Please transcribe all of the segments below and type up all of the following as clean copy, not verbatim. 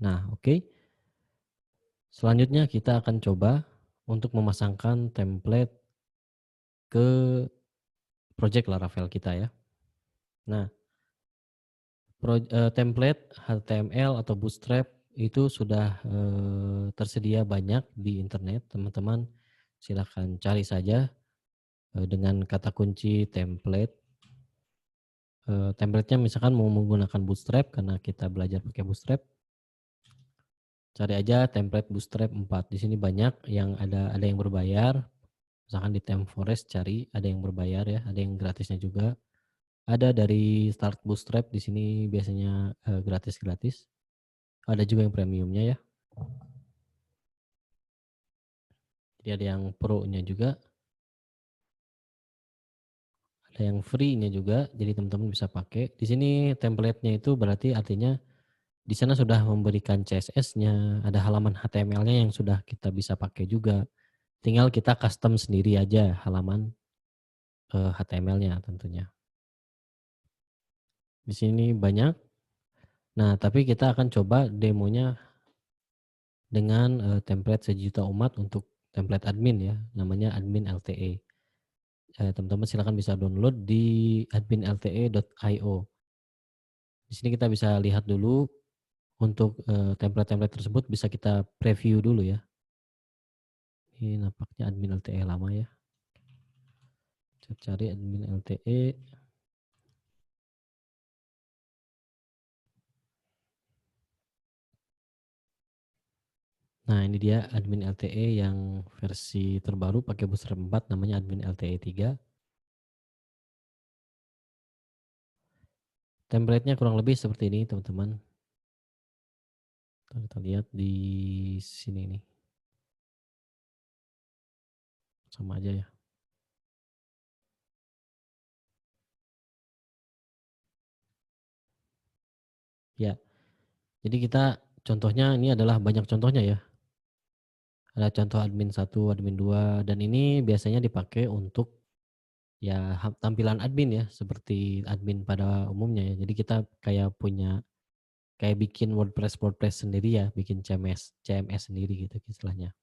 Nah, oke. Selanjutnya kita akan coba untuk memasangkan template ke project Laravel kita ya. Nah, template HTML atau Bootstrap itu sudah, tersedia banyak di internet, teman-teman silahkan cari saja, dengan kata kunci template. Template-nya misalkan mau menggunakan Bootstrap karena kita belajar pakai Bootstrap, cari aja template Bootstrap 4. Di sini banyak yang ada yang berbayar, misalkan di ThemeForest cari ada yang berbayar ya, ada yang gratisnya juga. Ada dari Start Bootstrap di sini biasanya, gratis-gratis, ada juga yang premiumnya ya. Jadi ada yang pro-nya juga, ada yang free-nya juga, jadi teman-teman bisa pakai. Di sini template-nya itu berarti artinya di sana sudah memberikan CSS-nya, ada halaman HTML-nya yang sudah kita bisa pakai juga. Tinggal kita custom sendiri aja halaman, HTML-nya tentunya. Di sini banyak. Nah, tapi kita akan coba demonya dengan, template sejuta umat untuk template admin ya, namanya admin LTE. Teman-teman silakan bisa download di adminlte.io. Di sini kita bisa lihat dulu untuk, template-template tersebut bisa kita preview dulu ya. Ini nampaknya admin LTE lama ya. Saya cari admin LTE. Nah, ini dia admin LTE yang versi terbaru pakai Bootstrap 4 namanya admin LTE 3. Template-nya kurang lebih seperti ini, teman-teman. Kita lihat di sini nih, sama aja ya. Ya, jadi kita contohnya ini adalah banyak contohnya ya. Ada contoh admin 1, admin 2, dan ini biasanya dipakai untuk ya tampilan admin ya, seperti admin pada umumnya ya. Jadi kita kayak bikin WordPress sendiri ya, bikin CMS sendiri gitu istilahnya.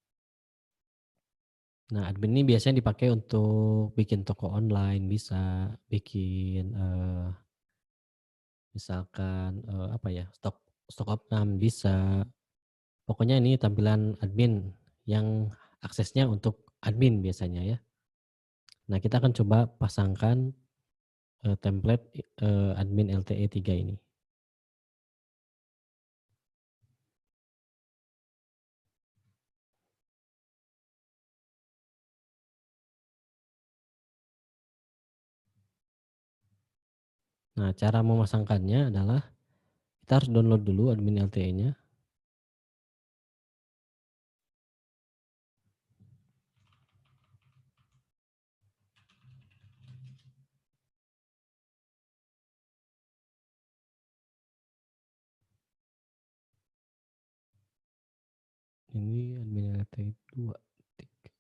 Nah, admin ini biasanya dipakai untuk bikin toko online bisa, bikin, misalkan, apa ya, stok stok opname bisa. Pokoknya ini tampilan admin yang aksesnya untuk admin biasanya ya. Nah, kita akan coba pasangkan, template, admin LTE 3 ini. Nah, cara memasangkannya adalah kita harus download dulu admin LTE-nya. Ini admin LTE 2, 3.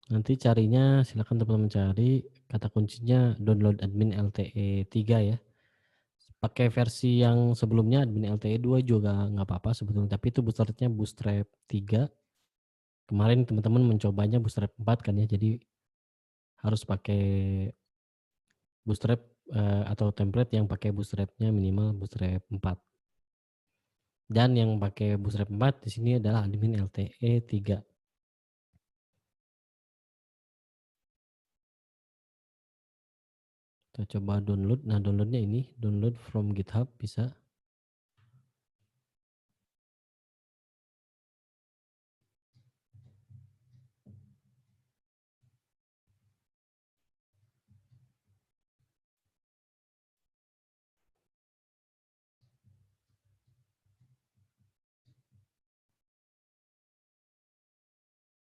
Nanti carinya silakan teman-teman cari kata kuncinya download admin LTE 3 ya. Pakai versi yang sebelumnya admin LTE 2 juga nggak apa-apa sebetulnya, tapi itu bootstrap-nya Bootstrap 3. Kemarin teman-teman mencobanya Bootstrap 4 kan ya, jadi harus pakai Bootstrap, atau template yang pakai Bootstrap-nya minimal Bootstrap 4. Dan yang pakai Bootstrap 4 di sini adalah admin LTE 3. Kita coba download. Nah, download-nya ini, download from GitHub bisa.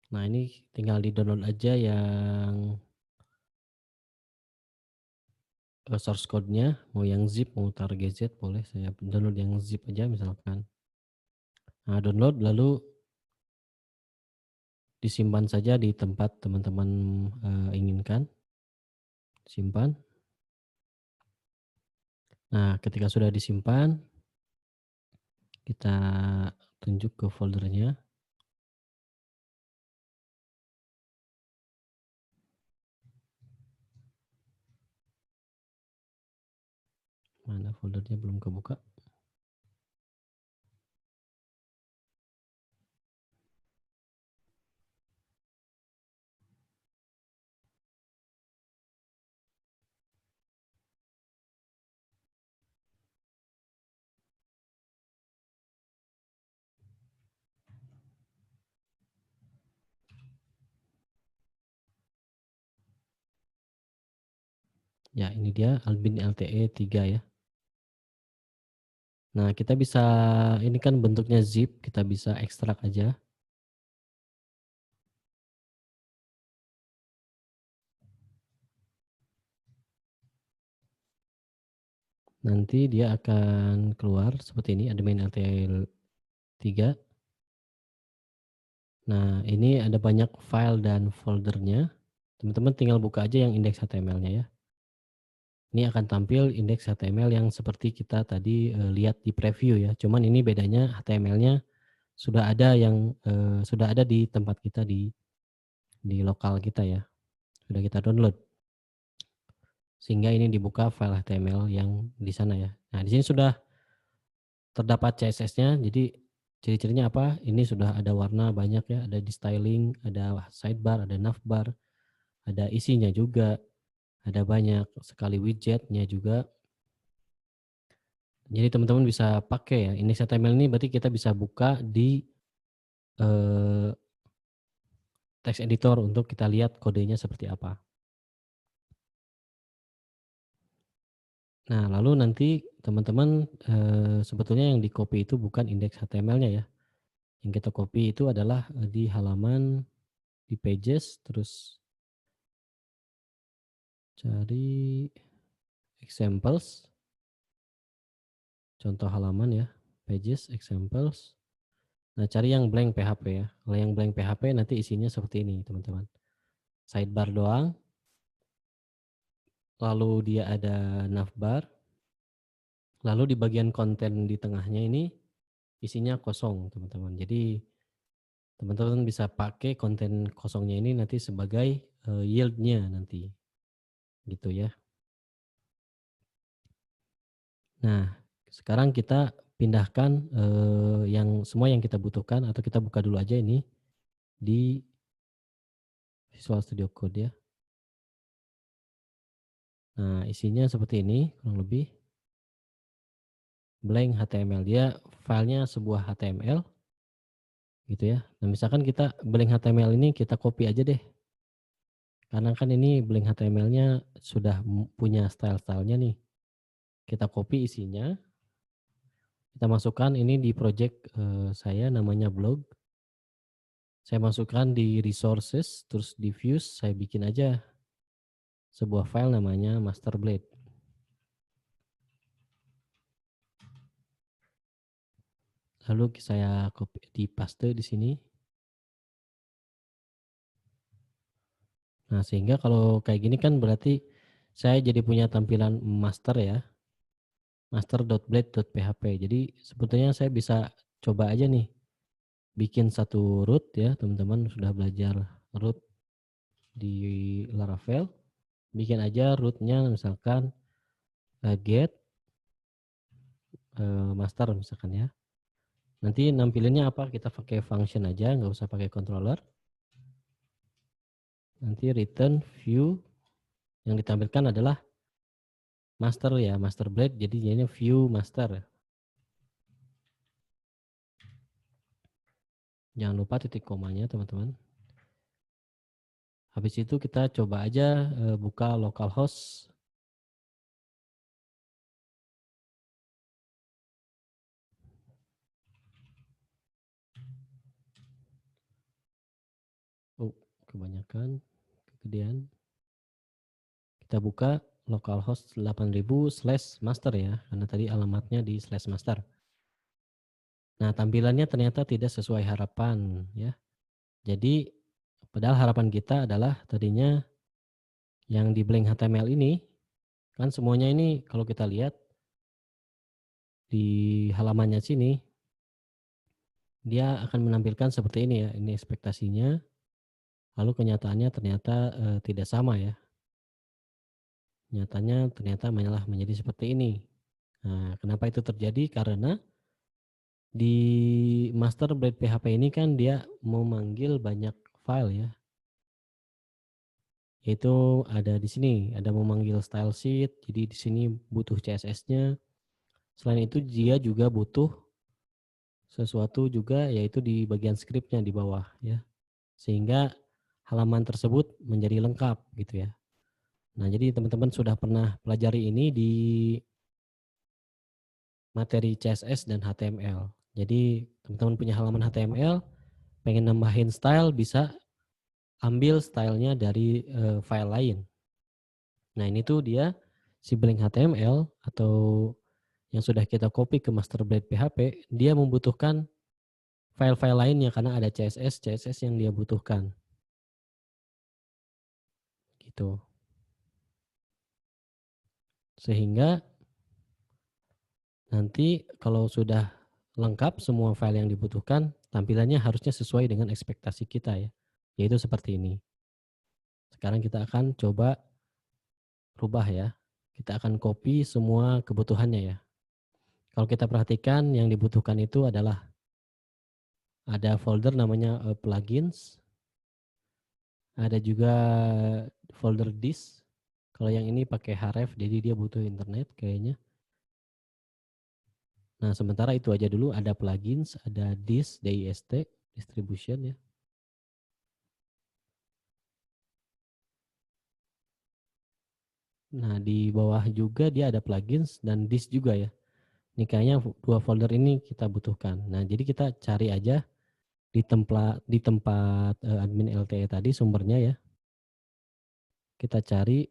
Nah, ini tinggal di-download aja yang, source code-nya, mau yang zip, mau target boleh, saya download yang zip aja misalkan. Nah, download lalu disimpan saja di tempat teman-teman, inginkan, simpan. Nah, ketika sudah disimpan, kita tunjuk ke foldernya. Mana foldernya belum kebuka. Ya, ini dia Albin LTE 3 ya. Nah, kita bisa ini kan bentuknya zip, kita bisa ekstrak aja. Nanti dia akan keluar seperti ini, admin LTE 3. Nah, ini ada banyak file dan foldernya. Teman-teman tinggal buka aja yang indeks HTML-nya ya. Ini akan tampil indeks HTML yang seperti kita tadi, lihat di preview ya. Cuman ini bedanya HTML-nya sudah ada di tempat kita di lokal kita ya. Sudah kita download. Sehingga ini dibuka file HTML yang di sana ya. Nah, di sini sudah terdapat CSS-nya. Jadi ciri-cirinya apa? Ini sudah ada warna banyak ya, ada di styling, ada sidebar, ada navbar, ada isinya juga, ada banyak sekali widgetnya juga. Jadi teman-teman bisa pakai ya, indeks HTML ini berarti kita bisa buka di eh, text editor untuk kita lihat kodenya seperti apa. Nah, lalu nanti teman-teman sebetulnya yang di-copy itu bukan indeks HTML-nya ya. Yang kita copy itu adalah di halaman di pages, terus cari examples, contoh halaman ya, pages, examples. Nah, cari yang blank PHP ya. Kalau yang blank PHP nanti isinya seperti ini, teman-teman. Sidebar doang, lalu dia ada navbar, lalu di bagian konten di tengahnya ini isinya kosong, teman-teman. Jadi teman-teman bisa pakai konten kosongnya ini nanti sebagai yield-nya nanti, gitu ya. Nah, sekarang kita pindahkan yang semua yang kita butuhkan atau kita buka dulu aja ini di Visual Studio Code ya. Nah, isinya seperti ini kurang lebih. Blank HTML, dia filenya sebuah HTML gitu ya. Nah, misalkan kita blank HTML ini kita copy aja deh. Karena kan ini blank HTML-nya sudah punya style-stylenya nih. Kita copy isinya, kita masukkan ini di project saya namanya blog. Saya masukkan di resources, terus di views, saya bikin aja sebuah file namanya master blade. Lalu saya copy di paste di sini. Nah, sehingga kalau kayak gini kan berarti saya jadi punya tampilan master ya, master.blade.php. Jadi sebetulnya saya bisa coba aja nih bikin satu root ya, teman-teman sudah belajar root di Laravel. Bikin aja rootnya misalkan get master misalkan ya. Nanti nampilinnya apa? Kita pakai function aja, nggak usah pakai controller. Nanti return view yang ditampilkan adalah master ya, master blade. Jadi jadinya view master. Jangan lupa titik komanya teman-teman. Habis itu kita coba aja buka localhost. Oh, kebanyakan, kegedean. Kita buka localhost 8000/master ya, karena tadi alamatnya di /master. Nah, tampilannya ternyata tidak sesuai harapan ya. Jadi Padahal harapan kita adalah tadinya yang di blank HTML ini, kan semuanya ini kalau kita lihat di halamannya sini, dia akan menampilkan seperti ini ya, ini ekspektasinya, lalu kenyataannya ternyata, tidak sama ya. Nyatanya ternyata malah menjadi seperti ini. Nah, kenapa itu terjadi? Karena di master blade PHP ini kan dia memanggil banyak file ya, yaitu ada di sini, ada memanggil style sheet, jadi di sini butuh CSS-nya. Selain itu dia juga butuh sesuatu juga yaitu di bagian script-nya di bawah ya, sehingga halaman tersebut menjadi lengkap gitu ya. Nah, jadi teman-teman sudah pernah pelajari ini di materi CSS dan HTML. Jadi teman-teman punya halaman HTML, pengen nambahin style bisa ambil stylenya dari file lain. Nah ini tuh dia si blank HTML atau yang sudah kita copy ke master blade PHP, dia membutuhkan file-file lainnya karena ada CSS yang dia butuhkan. Gitu. Sehingga nanti kalau sudah lengkap semua file yang dibutuhkan, tampilannya harusnya sesuai dengan ekspektasi kita ya. Yaitu seperti ini. Sekarang kita akan coba rubah ya. Kita akan copy semua kebutuhannya ya. Kalau kita perhatikan yang dibutuhkan itu adalah ada folder namanya plugins, ada juga folder disk. Kalau yang ini pakai href jadi dia butuh internet kayaknya. Nah, sementara itu aja dulu, ada plugins, ada disk, dist, distribution ya. Nah, di bawah juga dia ada plugins dan disk juga ya. Ini kayaknya dua folder ini kita butuhkan. Nah, jadi kita cari aja di tempat admin LTE tadi sumbernya ya. Kita cari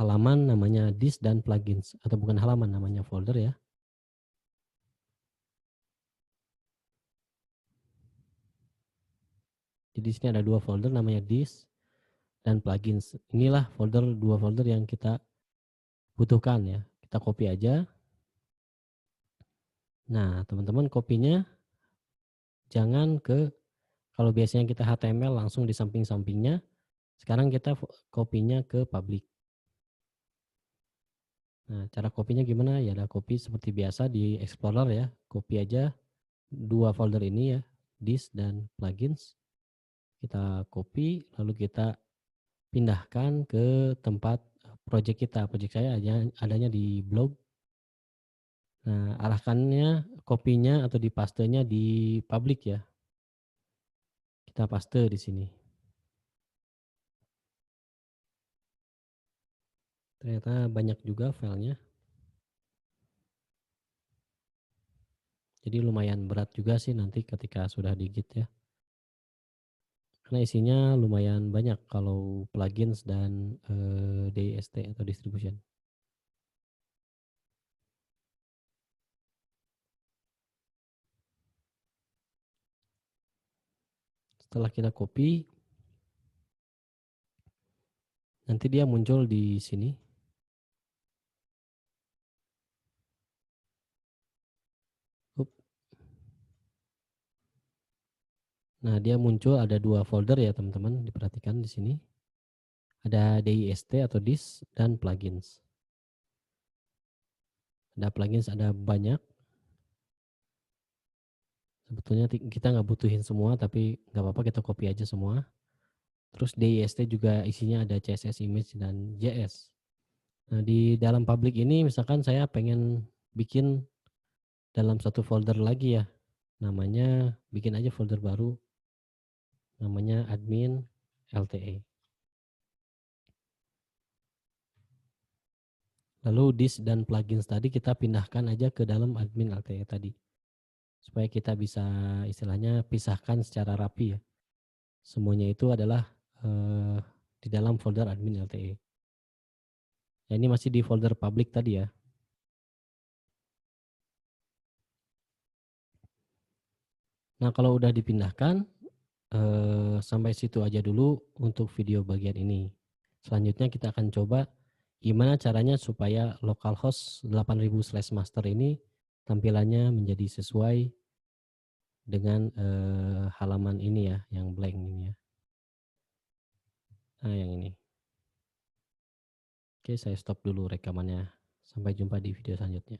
halaman namanya disk dan plugins, atau bukan halaman, namanya folder ya. Jadi di sini ada dua folder namanya disk dan plugins. Inilah dua folder yang kita butuhkan ya. Kita copy aja. Nah, teman-teman kopinya jangan ke, kalau biasanya kita HTML langsung di samping-sampingnya, sekarang kita kopinya ke public. Nah, cara kopinya gimana? Ya ada copy seperti biasa di Explorer ya. Copy aja dua folder ini ya, disk dan plugins. Kita copy lalu kita pindahkan ke tempat project kita. Project saya adanya di blog. Nah, arahkannya kopinya atau dipastenya di public ya. Kita paste di sini. Ternyata banyak juga filenya. Jadi lumayan berat juga sih nanti ketika sudah digit ya. Karena isinya lumayan banyak kalau plugins dan dist atau distribution. Setelah kita copy, nanti dia muncul di sini. Nah, dia muncul ada dua folder ya teman-teman, diperhatikan di sini. Ada dist atau disk dan plugins. Ada plugins, ada banyak. Sebetulnya kita nggak butuhin semua, tapi nggak apa-apa kita copy aja semua. Terus dist juga isinya ada CSS, image, dan JS. Nah, di dalam public ini misalkan saya pengen bikin dalam satu folder lagi ya. Namanya, bikin aja folder baru. Namanya admin LTE. Lalu disk dan plugins tadi kita pindahkan aja ke dalam admin LTE tadi. Supaya kita bisa istilahnya pisahkan secara rapi ya. Semuanya itu adalah di dalam folder admin LTE. Ya, ini masih di folder public tadi ya. Nah, kalau udah dipindahkan, Sampai situ aja dulu untuk video bagian ini. Selanjutnya kita akan coba gimana caranya supaya localhost 8000/master ini tampilannya menjadi sesuai dengan, halaman ini ya, yang blank ini ya. Nah, yang ini. Oke, saya stop dulu rekamannya. Sampai jumpa di video selanjutnya.